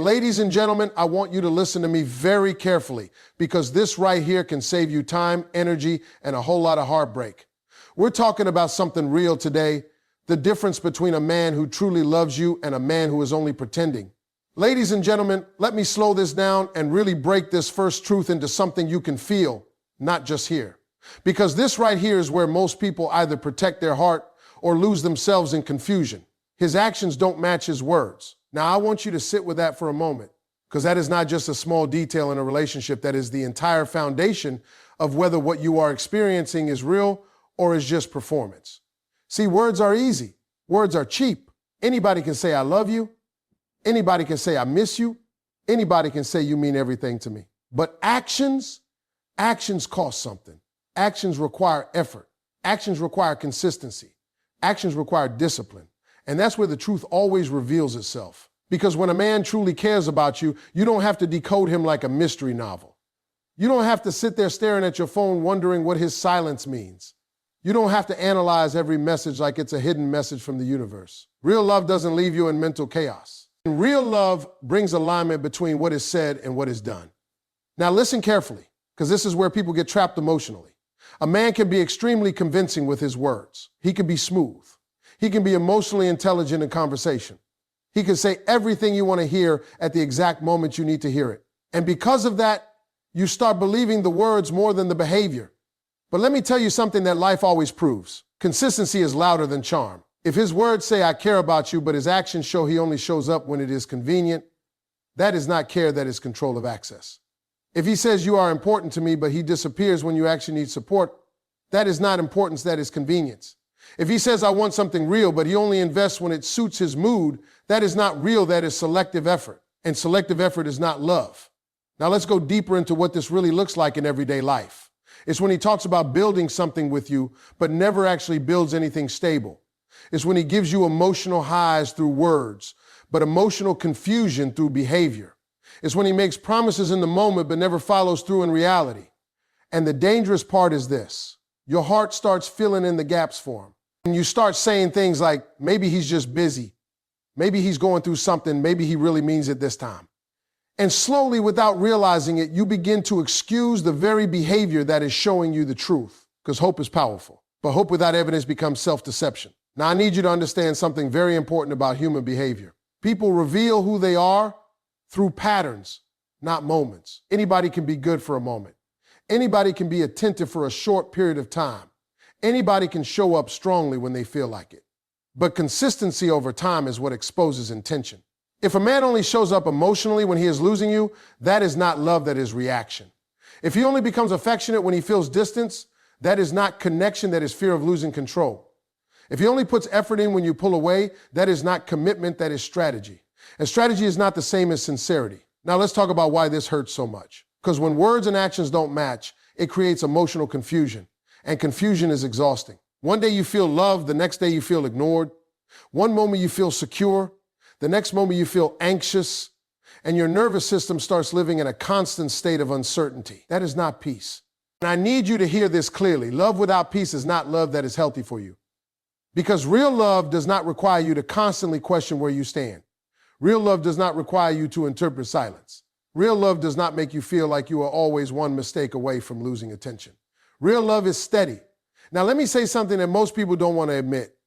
ladies and gentlemen, I want you to listen to me very carefully because this right here can save you time, energy, and a whole lot of heartbreak. We're talking about something real today, the difference between a man who truly loves you and a man who is only pretending. Ladies and gentlemen, let me slow this down and really break this first truth into something you can feel, not just hear. Because this right here is where most people either protect their heart or lose themselves in confusion. His actions don't match his words. Now, I want you to sit with that for a moment, because that is not just a small detail in a relationship. That is the entire foundation of whether what you are experiencing is real or is just performance. See, words are easy. Words are cheap. Anybody can say, I love you. Anybody can say, I miss you. Anybody can say, you mean everything to me. But actions cost something. Actions require effort. Actions require consistency. Actions require discipline. And that's where the truth always reveals itself. Because when a man truly cares about you, you don't have to decode him like a mystery novel. You don't have to sit there staring at your phone wondering what his silence means. You don't have to analyze every message like it's a hidden message from the universe. Real love doesn't leave you in mental chaos. And real love brings alignment between what is said and what is done. Now listen carefully, because this is where people get trapped emotionally. A man can be extremely convincing with his words. He can be smooth. He can be emotionally intelligent in conversation. He can say everything you want to hear at the exact moment you need to hear it. And because of that, you start believing the words more than the behavior. But let me tell you something that life always proves. Consistency is louder than charm. If his words say, I care about you, but his actions show he only shows up when it is convenient, that is not care, that is control of access. If he says you are important to me, but he disappears when you actually need support, that is not importance, that is convenience. If he says I want something real, but he only invests when it suits his mood, that is not real, that is selective effort. And selective effort is not love. Now let's go deeper into what this really looks like in everyday life. It's when he talks about building something with you, but never actually builds anything stable. It's when he gives you emotional highs through words, but emotional confusion through behavior. It's when he makes promises in the moment, but never follows through in reality. And the dangerous part is this. Your heart starts filling in the gaps for him. And you start saying things like, maybe he's just busy. Maybe he's going through something. Maybe he really means it this time. And slowly, without realizing it, you begin to excuse the very behavior that is showing you the truth, because hope is powerful. But hope without evidence becomes self-deception. Now, I need you to understand something very important about human behavior. People reveal who they are through patterns, not moments. Anybody can be good for a moment. Anybody can be attentive for a short period of time. Anybody can show up strongly when they feel like it. But consistency over time is what exposes intention. If a man only shows up emotionally when he is losing you, that is not love, that is reaction. If he only becomes affectionate when he feels distance, that is not connection, that is fear of losing control. If he only puts effort in when you pull away, that is not commitment, that is strategy. And strategy is not the same as sincerity. Now let's talk about why this hurts so much. Because when words and actions don't match, it creates emotional confusion. And confusion is exhausting. One day you feel loved, the next day you feel ignored. One moment you feel secure, the next moment you feel anxious, and your nervous system starts living in a constant state of uncertainty. That is not peace. And I need you to hear this clearly. Love without peace is not love that is healthy for you. Because real love does not require you to constantly question where you stand. Real love does not require you to interpret silence. Real love does not make you feel like you are always one mistake away from losing attention. Real love is steady. Now, let me say something that most people don't want to admit.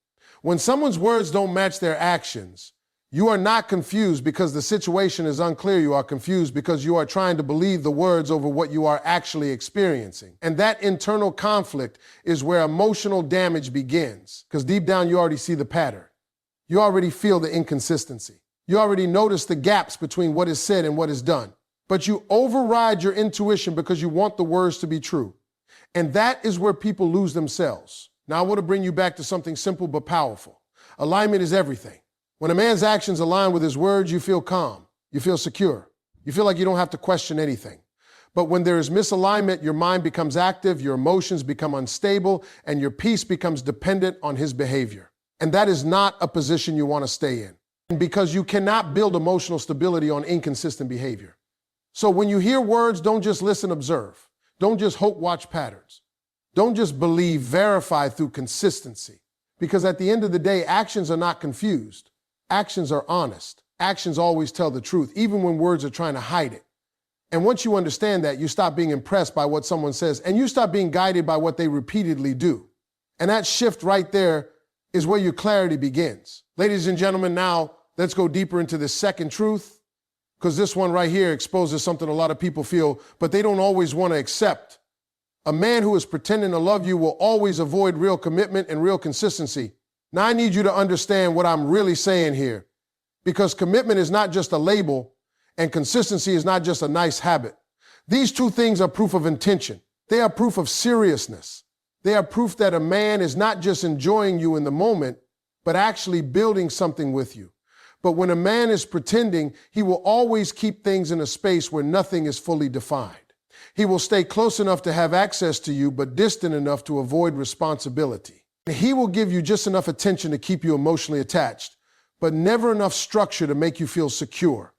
When someone's words don't match their actions, you are not confused because the situation is unclear. You are confused because you are trying to believe the words over what you are actually experiencing. And that internal conflict is where emotional damage begins, because deep down you already see the pattern. You already feel the inconsistency. You already notice the gaps between what is said and what is done. But you override your intuition because you want the words to be true. And that is where people lose themselves. Now, I want to bring you back to something simple but powerful. Alignment is everything. When a man's actions align with his words, you feel calm. You feel secure. You feel like you don't have to question anything. But when there is misalignment, your mind becomes active, your emotions become unstable, and your peace becomes dependent on his behavior. And that is not a position you want to stay in. Because you cannot build emotional stability on inconsistent behavior. So when you hear words, don't just listen, observe. Don't just hope, watch patterns. Don't just believe, verify through consistency. Because at the end of the day, actions are not confused. Actions are honest. Actions always tell the truth, even when words are trying to hide it. And once you understand that, you stop being impressed by what someone says, and you stop being guided by what they repeatedly do. And that shift right there is where your clarity begins. Ladies and gentlemen, now let's go deeper into this second truth, because this one right here exposes something a lot of people feel, but they don't always want to accept. A man who is pretending to love you will always avoid real commitment and real consistency. Now, I need you to understand what I'm really saying here, because commitment is not just a label, and consistency is not just a nice habit. These two things are proof of intention. They are proof of seriousness. They are proof that a man is not just enjoying you in the moment, but actually building something with you. But when a man is pretending, he will always keep things in a space where nothing is fully defined. He will stay close enough to have access to you, but distant enough to avoid responsibility. He will give you just enough attention to keep you emotionally attached, but never enough structure to make you feel secure.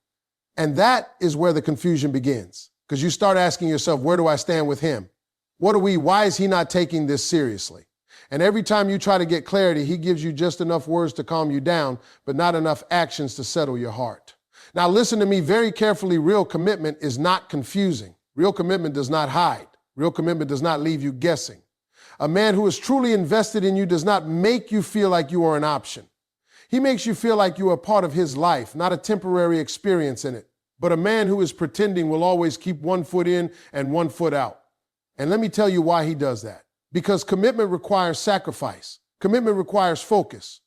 And that is where the confusion begins, because you start asking yourself, where do I stand with him? Why is he not taking this seriously? And every time you try to get clarity, he gives you just enough words to calm you down, but not enough actions to settle your heart. Now listen to me very carefully. Real commitment is not confusing. Real commitment does not hide. Real commitment does not leave you guessing. A man who is truly invested in you does not make you feel like you are an option. He makes you feel like you are part of his life, not a temporary experience in it. But a man who is pretending will always keep one foot in and one foot out. And let me tell you why he does that. Because commitment requires sacrifice. Commitment requires focus.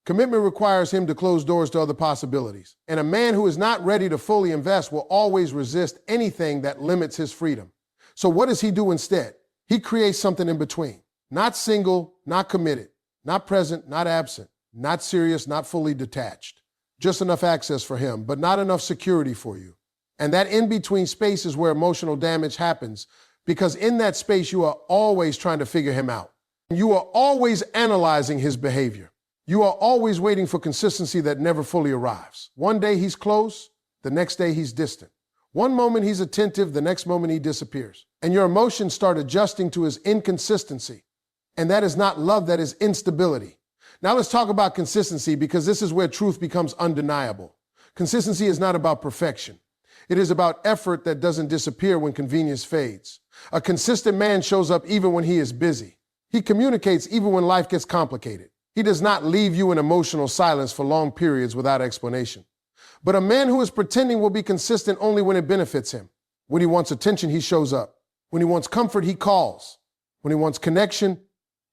Commitment requires him to close doors to other possibilities. And a man who is not ready to fully invest will always resist anything that limits his freedom. So what does he do instead? He creates something in between. Not single, not committed, not present, not absent, not serious, not fully detached. Just enough access for him, but not enough security for you. And that in-between space is where emotional damage happens, because in that space, you are always trying to figure him out. You are always analyzing his behavior. You are always waiting for consistency that never fully arrives. One day he's close, the next day he's distant. One moment he's attentive, the next moment he disappears. And your emotions start adjusting to his inconsistency. And that is not love, that is instability. Now let's talk about consistency, because this is where truth becomes undeniable. Consistency is not about perfection. It is about effort that doesn't disappear when convenience fades. A consistent man shows up even when he is busy. He communicates even when life gets complicated. He does not leave you in emotional silence for long periods without explanation. But a man who is pretending will be consistent only when it benefits him. When he wants attention, he shows up. When he wants comfort, he calls. When he wants connection,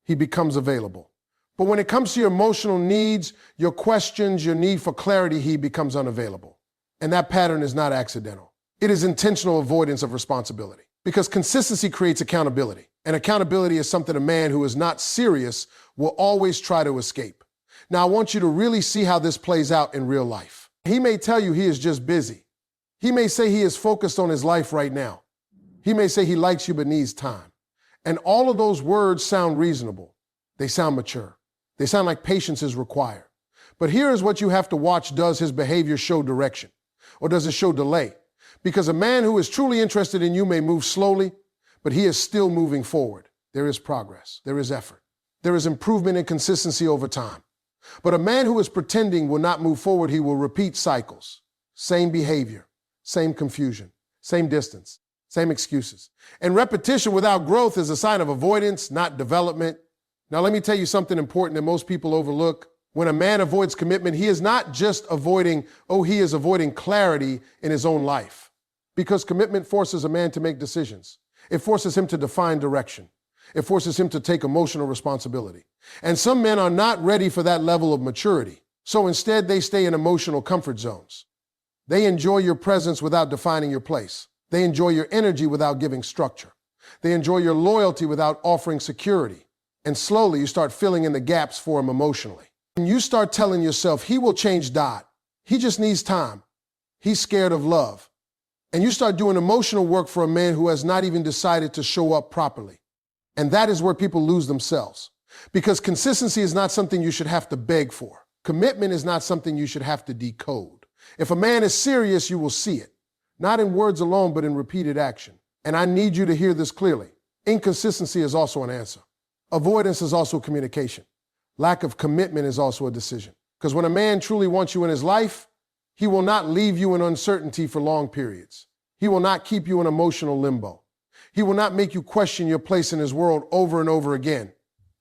he becomes available. But when it comes to your emotional needs, your questions, your need for clarity, he becomes unavailable. And that pattern is not accidental. It is intentional avoidance of responsibility, because consistency creates accountability. And accountability is something a man who is not serious will always try to escape. Now, I want you to really see how this plays out in real life. He may tell you he is just busy. He may say he is focused on his life right now. He may say he likes you but needs time. And all of those words sound reasonable. They sound mature. They sound like patience is required. But here is what you have to watch. Does his behavior show direction? Or does it show delay? Because a man who is truly interested in you may move slowly, but he is still moving forward. There is progress. There is effort. There is improvement and consistency over time. But a man who is pretending will not move forward. He will repeat cycles. Same behavior, same confusion, same distance, same excuses. And repetition without growth is a sign of avoidance, not development. Now, let me tell you something important that most people overlook. When a man avoids commitment, he is not just avoiding, he is avoiding clarity in his own life. Because commitment forces a man to make decisions. It forces him to define direction. It forces him to take emotional responsibility. And some men are not ready for that level of maturity. So instead, they stay in emotional comfort zones. They enjoy your presence without defining your place. They enjoy your energy without giving structure. They enjoy your loyalty without offering security. And slowly you start filling in the gaps for him emotionally. And you start telling yourself, he will change Dot. He just needs time. He's scared of love. And you start doing emotional work for a man who has not even decided to show up properly. And that is where people lose themselves. Because consistency is not something you should have to beg for. Commitment is not something you should have to decode. If a man is serious, you will see it. Not in words alone, but in repeated action. And I need you to hear this clearly. Inconsistency is also an answer. Avoidance is also communication. Lack of commitment is also a decision. Because when a man truly wants you in his life, He will not leave you in uncertainty for long periods. He will not keep you in emotional limbo. He will not make you question your place in his world over and over again.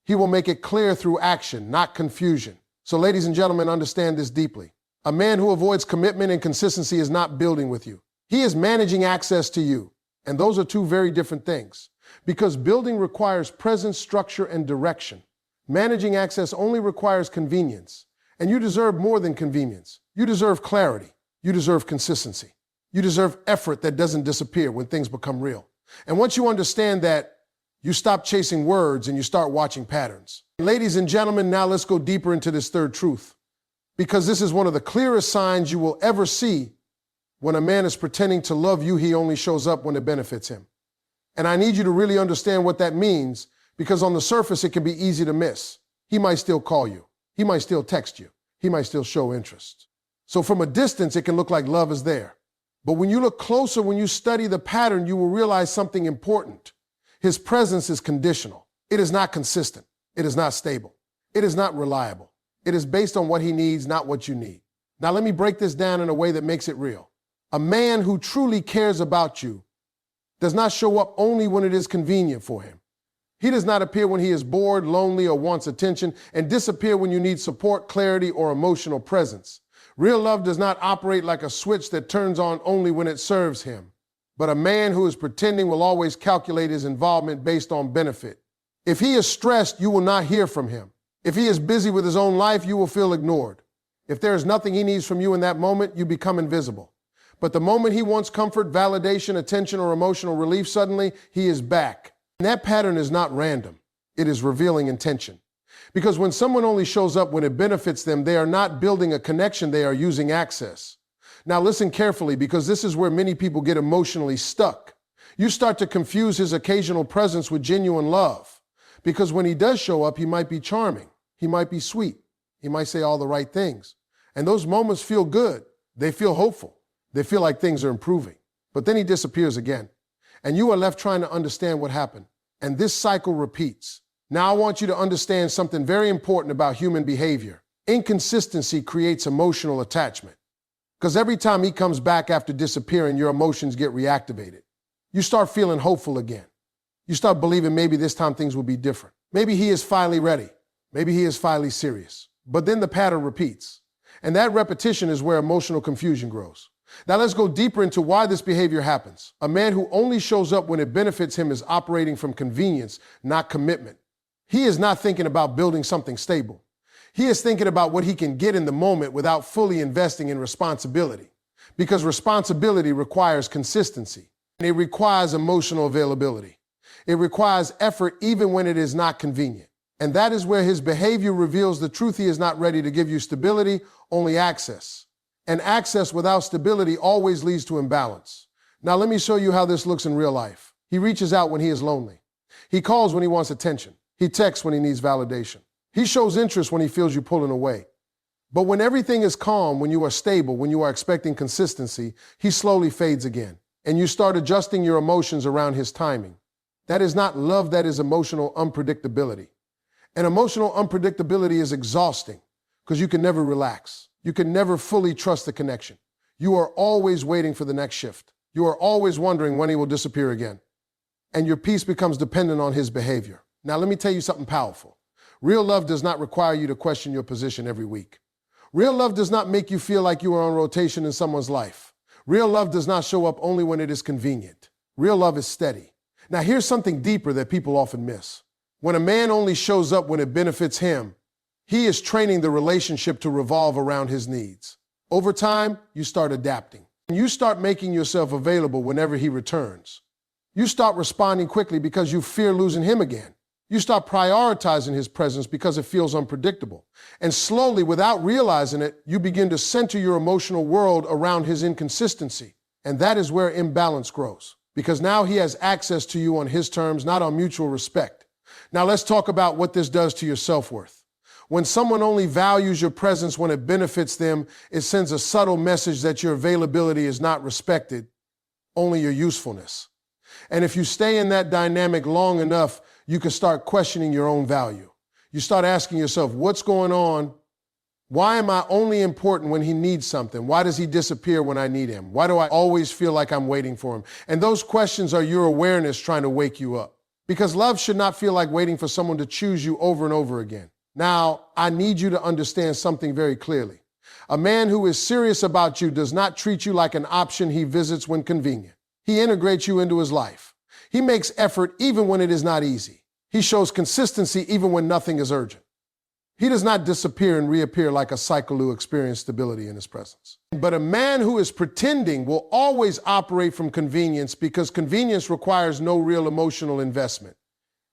He will make it clear through action, not confusion. So ladies and gentlemen, understand this deeply. A man who avoids commitment and consistency is not building with you. He is managing access to you. And those are two very different things. Because building requires presence, structure, and direction. Managing access only requires convenience. And you deserve more than convenience. You deserve clarity. You deserve consistency. You deserve effort that doesn't disappear when things become real. And once you understand that, you stop chasing words and you start watching patterns. Ladies and gentlemen, now let's go deeper into this third truth. Because this is one of the clearest signs you will ever see when a man is pretending to love you. He only shows up when it benefits him. And I need you to really understand what that means, because on the surface, it can be easy to miss. He might still call you. He might still text you. He might still show interest. So from a distance, it can look like love is there. But when you look closer, when you study the pattern, you will realize something important. His presence is conditional. It is not consistent. It is not stable. It is not reliable. It is based on what he needs, not what you need. Now, let me break this down in a way that makes it real. A man who truly cares about you does not show up only when it is convenient for him. He does not appear when he is bored, lonely, or wants attention, and disappear when you need support, clarity, or emotional presence. Real love does not operate like a switch that turns on only when it serves him. But a man who is pretending will always calculate his involvement based on benefit. If he is stressed, you will not hear from him. If he is busy with his own life, you will feel ignored. If there is nothing he needs from you in that moment, you become invisible. But the moment he wants comfort, validation, attention, or emotional relief, suddenly he is back. And that pattern is not random. It is revealing intention. Because when someone only shows up when it benefits them, they are not building a connection, they are using access. Now listen carefully, because this is where many people get emotionally stuck. You start to confuse his occasional presence with genuine love. Because when he does show up, he might be charming. He might be sweet. He might say all the right things. And those moments feel good. They feel hopeful. They feel like things are improving. But then he disappears again. And you are left trying to understand what happened. And this cycle repeats. Now I want you to understand something very important about human behavior. Inconsistency creates emotional attachment. Because every time he comes back after disappearing, your emotions get reactivated. You start feeling hopeful again. You start believing maybe this time things will be different. Maybe he is finally ready. Maybe he is finally serious. But then the pattern repeats. And that repetition is where emotional confusion grows. Now let's go deeper into why this behavior happens. A man who only shows up when it benefits him is operating from convenience, not commitment. He is not thinking about building something stable. He is thinking about what he can get in the moment without fully investing in responsibility. Because responsibility requires consistency. And it requires emotional availability. It requires effort even when it is not convenient. And that is where his behavior reveals the truth. He is not ready to give you stability, only access. And access without stability always leads to imbalance. Now let me show you how this looks in real life. He reaches out when he is lonely. He calls when he wants attention. He texts when he needs validation. He shows interest when he feels you pulling away. But when everything is calm, when you are stable, when you are expecting consistency, he slowly fades again. And you start adjusting your emotions around his timing. That is not love, that is emotional unpredictability. And emotional unpredictability is exhausting because you can never relax. You can never fully trust the connection. You are always waiting for the next shift. You are always wondering when he will disappear again. And your peace becomes dependent on his behavior. Now, let me tell you something powerful. Real love does not require you to question your position every week. Real love does not make you feel like you are on rotation in someone's life. Real love does not show up only when it is convenient. Real love is steady. Now, here's something deeper that people often miss. When a man only shows up when it benefits him, he is training the relationship to revolve around his needs. Over time, you start adapting. You start making yourself available whenever he returns. You start responding quickly because you fear losing him again. You start prioritizing his presence because it feels unpredictable. And slowly, without realizing it, you begin to center your emotional world around his inconsistency. And that is where imbalance grows. Because now he has access to you on his terms, not on mutual respect. Now let's talk about what this does to your self-worth. When someone only values your presence when it benefits them, it sends a subtle message that your availability is not respected, only your usefulness. And if you stay in that dynamic long enough, you can start questioning your own value. You start asking yourself, what's going on Why am I only important when he needs something? Why does he disappear when I need him? Why do I always feel like I'm waiting for him? And those questions are your awareness trying to wake you up. Because love should not feel like waiting for someone to choose you over and over again. Now, I need you to understand something very clearly. A man who is serious about you does not treat you like an option he visits when convenient. He integrates you into his life. He makes effort even when it is not easy. He shows consistency even when nothing is urgent. He does not disappear and reappear like a cycle who experienced stability in his presence. But a man who is pretending will always operate from convenience because convenience requires no real emotional investment.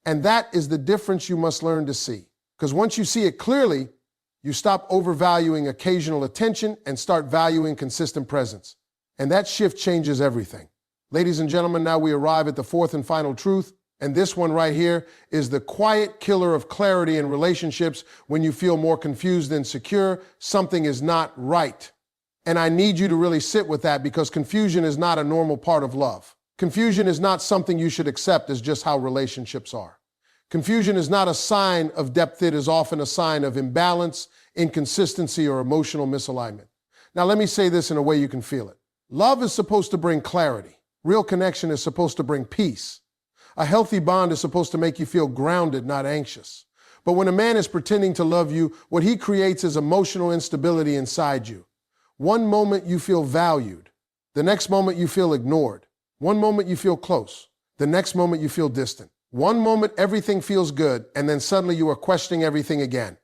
And that is the difference you must learn to see. Because once you see it clearly, you stop overvaluing occasional attention and start valuing consistent presence. And that shift changes everything. Ladies and gentlemen, now we arrive at the fourth and final truth. And this one right here is the quiet killer of clarity in relationships. When you feel more confused than secure, something is not right. And I need you to really sit with that because confusion is not a normal part of love. Confusion is not something you should accept as just how relationships are. Confusion is not a sign of depth. It is often a sign of imbalance, inconsistency, or emotional misalignment. Now, let me say this in a way you can feel it. Love is supposed to bring clarity. Real connection is supposed to bring peace. A healthy bond is supposed to make you feel grounded, not anxious. But when a man is pretending to love you, what he creates is emotional instability inside you. One moment you feel valued. The next moment you feel ignored. One moment you feel close. The next moment you feel distant. One moment everything feels good, and then suddenly you are questioning everything again.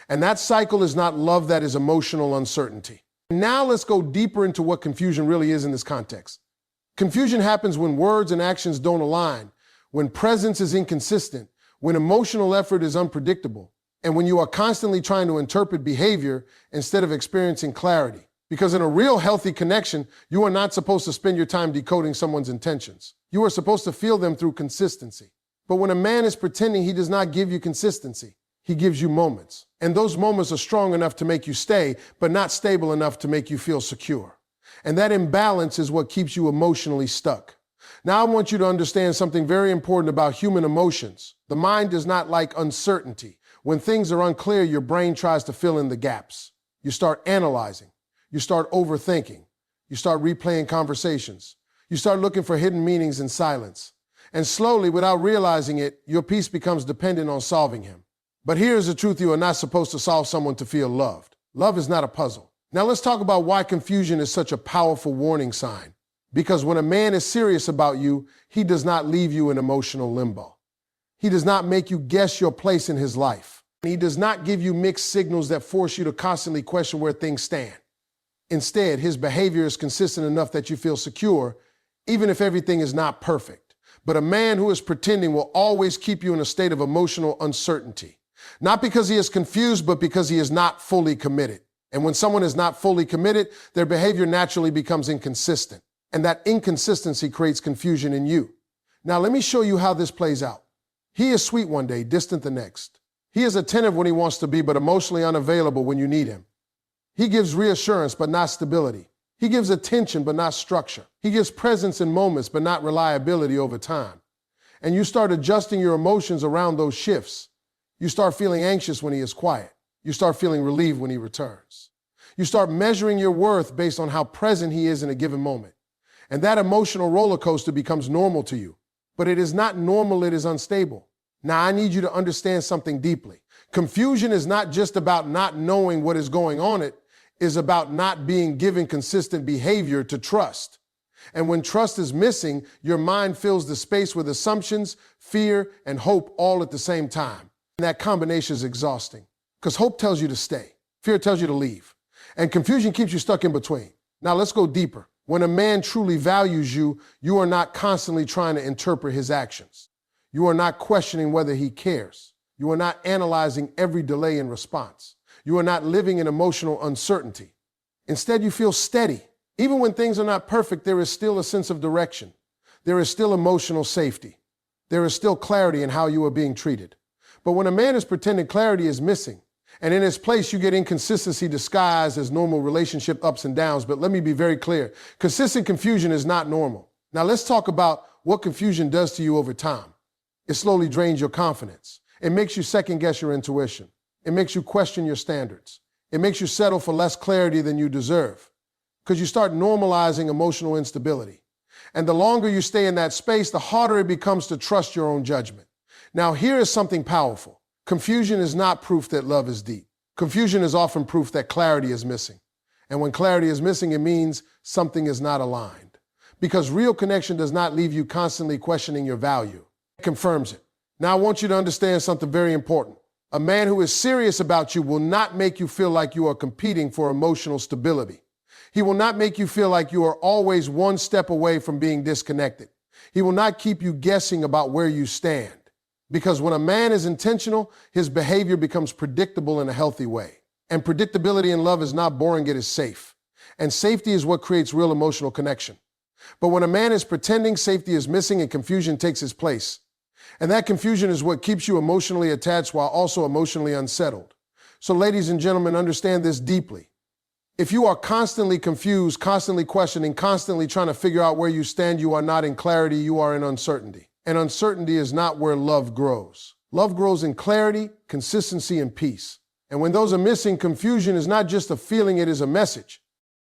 And that cycle is not love, that is emotional uncertainty. Now let's go deeper into what confusion really is in this context. Confusion happens when words and actions don't align, when presence is inconsistent, when emotional effort is unpredictable, and when you are constantly trying to interpret behavior instead of experiencing clarity. Because in a real healthy connection, you are not supposed to spend your time decoding someone's intentions. You are supposed to feel them through consistency. But when a man is pretending, he does not give you consistency. He gives you moments. And those moments are strong enough to make you stay, but not stable enough to make you feel secure. And that imbalance is what keeps you emotionally stuck. Now I want you to understand something very important about human emotions. The mind does not like uncertainty. When things are unclear, your brain tries to fill in the gaps. You start analyzing. You start overthinking. You start replaying conversations. You start looking for hidden meanings in silence. And slowly, without realizing it, your peace becomes dependent on solving him. But here's the truth: you are not supposed to solve someone to feel loved. Love is not a puzzle. Now let's talk about why confusion is such a powerful warning sign. Because when a man is serious about you, he does not leave you in emotional limbo. He does not make you guess your place in his life. He does not give you mixed signals that force you to constantly question where things stand. Instead, his behavior is consistent enough that you feel secure, even if everything is not perfect. But a man who is pretending will always keep you in a state of emotional uncertainty. Not because he is confused, but because he is not fully committed. And when someone is not fully committed, their behavior naturally becomes inconsistent. And that inconsistency creates confusion in you. Now, let me show you how this plays out. He is sweet one day, distant the next. He is attentive when he wants to be, but emotionally unavailable when you need him. He gives reassurance, but not stability. He gives attention, but not structure. He gives presence in moments, but not reliability over time. And you start adjusting your emotions around those shifts. You start feeling anxious when he is quiet. You start feeling relieved when he returns. You start measuring your worth based on how present he is in a given moment. And that emotional roller coaster becomes normal to you. But it is not normal, it is unstable. Now, I need you to understand something deeply. Confusion is not just about not knowing what is going on. It is about not being given consistent behavior to trust. And when trust is missing, your mind fills the space with assumptions, fear, and hope all at the same time. And that combination is exhausting because hope tells you to stay. Fear tells you to leave. And confusion keeps you stuck in between. Now, let's go deeper. When a man truly values you, you are not constantly trying to interpret his actions. You are not questioning whether he cares. You are not analyzing every delay in response. You are not living in emotional uncertainty. Instead, you feel steady. Even when things are not perfect, there is still a sense of direction. There is still emotional safety. There is still clarity in how you are being treated. But when a man is pretending, clarity is missing. And in its place, you get inconsistency disguised as normal relationship ups and downs. But let me be very clear. Consistent confusion is not normal. Now let's talk about what confusion does to you over time. It slowly drains your confidence. It makes you second guess your intuition. It makes you question your standards. It makes you settle for less clarity than you deserve because you start normalizing emotional instability. And the longer you stay in that space, the harder it becomes to trust your own judgment. Now, here is something powerful. Confusion is not proof that love is deep. Confusion is often proof that clarity is missing. And when clarity is missing, it means something is not aligned. Because real connection does not leave you constantly questioning your value. It confirms it. Now, I want you to understand something very important. A man who is serious about you will not make you feel like you are competing for emotional stability. He will not make you feel like you are always one step away from being disconnected. He will not keep you guessing about where you stand. Because when a man is intentional, his behavior becomes predictable in a healthy way. And predictability in love is not boring, it is safe. And safety is what creates real emotional connection. But when a man is pretending, safety is missing and confusion takes its place. And that confusion is what keeps you emotionally attached while also emotionally unsettled. So ladies and gentlemen, understand this deeply. If you are constantly confused, constantly questioning, constantly trying to figure out where you stand, you are not in clarity, you are in uncertainty. And uncertainty is not where love grows. Love grows in clarity, consistency, and peace. And when those are missing, confusion is not just a feeling, it is a message.